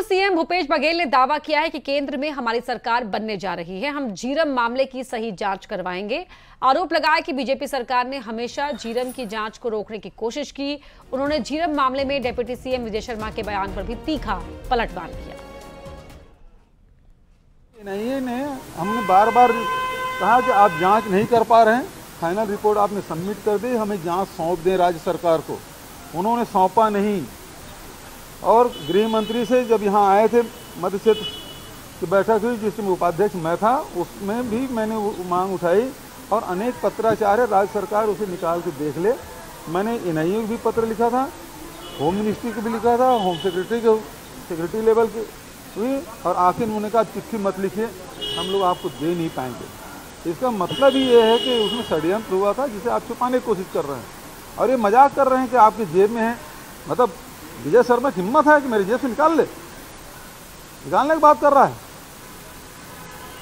पूर्व सीएम भूपेश बघेल ने दावा किया है कि केंद्र में हमारी सरकार बनने जा रही है। हम झीरम मामले की सही जांच करवाएंगे। आरोप लगाया कि बीजेपी सरकार ने हमेशा झीरम की जांच को रोकने की कोशिश की। उन्होंने झीरम मामले में डिप्टी सीएम विजय शर्मा के बयान पर भी तीखा पलटवार किया। हमने बार बार कहा कि आप जांच नहीं कर पा रहे हैं, फाइनल रिपोर्ट आपने सबमिट कर दी, हमें जांच सौंप दें राज्य सरकार को। उन्होंने सौंपा नहीं। और गृह मंत्री से जब यहाँ आए थे, मध्य क्षेत्र की बैठक हुई जिसमें उपाध्यक्ष मैं था, उसमें भी मैंने वो मांग उठाई और अनेक पत्राचार है, राज्य सरकार उसे निकाल के देख ले। मैंने एनआईए को भी पत्र लिखा था, होम मिनिस्ट्री को भी लिखा था, होम सेक्रेटरी लेवल के हुई, और आखिर उन्होंने कहा चिट्ठी मत लिखिए, हम लोग आपको दे नहीं पाएंगे। इसका मतलब ही ये है कि उसमें षड्यंत्र हुआ था जिसे आप छुपाने की कोशिश कर रहे हैं और ये मजाक कर रहे हैं कि आपकी जेब में है। मतलब विजय शर्मा की हिम्मत है कि मेरी जेब से निकालने की बात कर रहा है।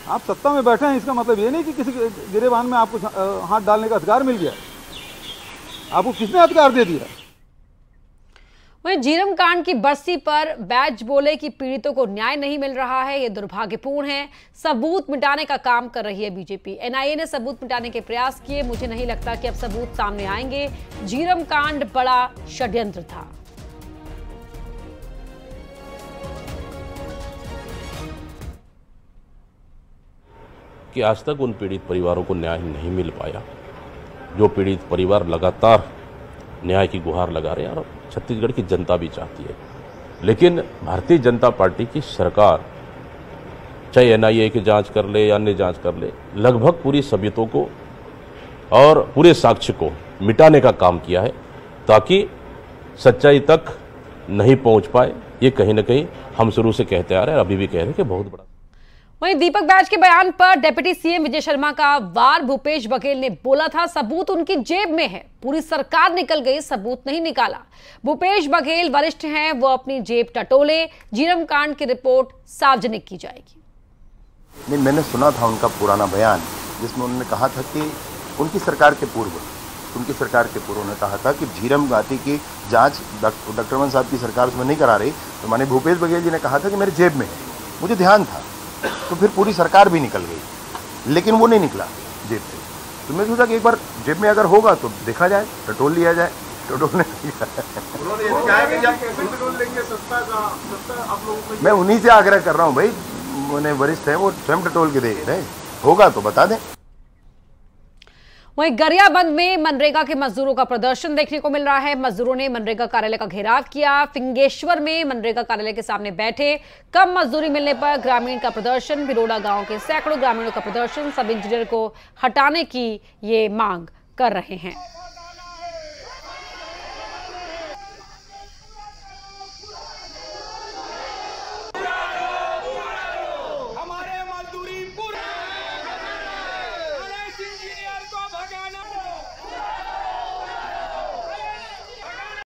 आप सत्ता में बैठे हैं, इसका मतलब ये नहीं कि किसी गिरेबान में आपको हाथ डालने का अधिकार मिल गया। आपको किसने अधिकार दे दिया? वहीं झीरम कांड की बरसी पर बैज बोले कि पीड़ितों को न्याय नहीं मिल रहा है, ये दुर्भाग्यपूर्ण है। सबूत मिटाने का काम कर रही है बीजेपी। एनआईए ने सबूत मिटाने के प्रयास किए, मुझे नहीं लगता कि अब सबूत सामने आएंगे। झीरम कांड बड़ा षड्यंत्र था। कि आज तक उन पीड़ित परिवारों को न्याय नहीं मिल पाया। जो पीड़ित परिवार लगातार न्याय की गुहार लगा रहे हैं और छत्तीसगढ़ की जनता भी चाहती है, लेकिन भारतीय जनता पार्टी की सरकार चाहे एनआईए की जांच कर ले या अन्य जांच कर ले, लगभग पूरी सबूतों को और पूरे साक्ष्य को मिटाने का काम किया है ताकि सच्चाई तक नहीं पहुंच पाए। ये कहीं ना कहीं हम शुरू से कहते आ रहे हैं, अभी भी कह रहे हैं कि बहुत बड़ा। वहीं दीपक बैज के बयान पर डिप्टी सीएम विजय शर्मा का वार। भूपेश बघेल ने बोला था सबूत उनकी जेब में है, पूरी सरकार निकल गई, सबूत नहीं निकाला। भूपेश बघेल वरिष्ठ हैं, वो अपनी जेब टटोले। झीरम कांड की रिपोर्ट सार्वजनिक की जाएगी। नहीं, मैंने सुना था उनका पुराना बयान जिसमें उन्होंने कहा था कि उनकी सरकार के पूर्व उन्होंने कहा था कि झीरम घाटी की जाँच डॉक्टर रमन साहब की सरकार उसमें नहीं करा रही, तो माननीय भूपेश बघेल जी ने कहा था कि मेरे जेब में है। मुझे ध्यान था, तो फिर पूरी सरकार भी निकल गई, लेकिन वो नहीं निकला जेब से। तो मैं सोचा कि एक बार जेब में अगर होगा तो देखा जाए, टटोल लिया जाए। मैं उन्हीं से आग्रह कर रहा हूँ भाई, उन्हें वरिष्ठ है, वो स्वयं टटोल के देख रहे, होगा तो बता दें। वहीं गरियाबंद में मनरेगा के मजदूरों का प्रदर्शन देखने को मिल रहा है। मजदूरों ने मनरेगा कार्यालय का घेराव किया। फिंगेश्वर में मनरेगा कार्यालय के सामने बैठे। कम मजदूरी मिलने पर ग्रामीण का प्रदर्शन। बिरोड़ा गांव के सैकड़ों ग्रामीणों का प्रदर्शन। सब इंजीनियर को हटाने की ये मांग कर रहे हैं।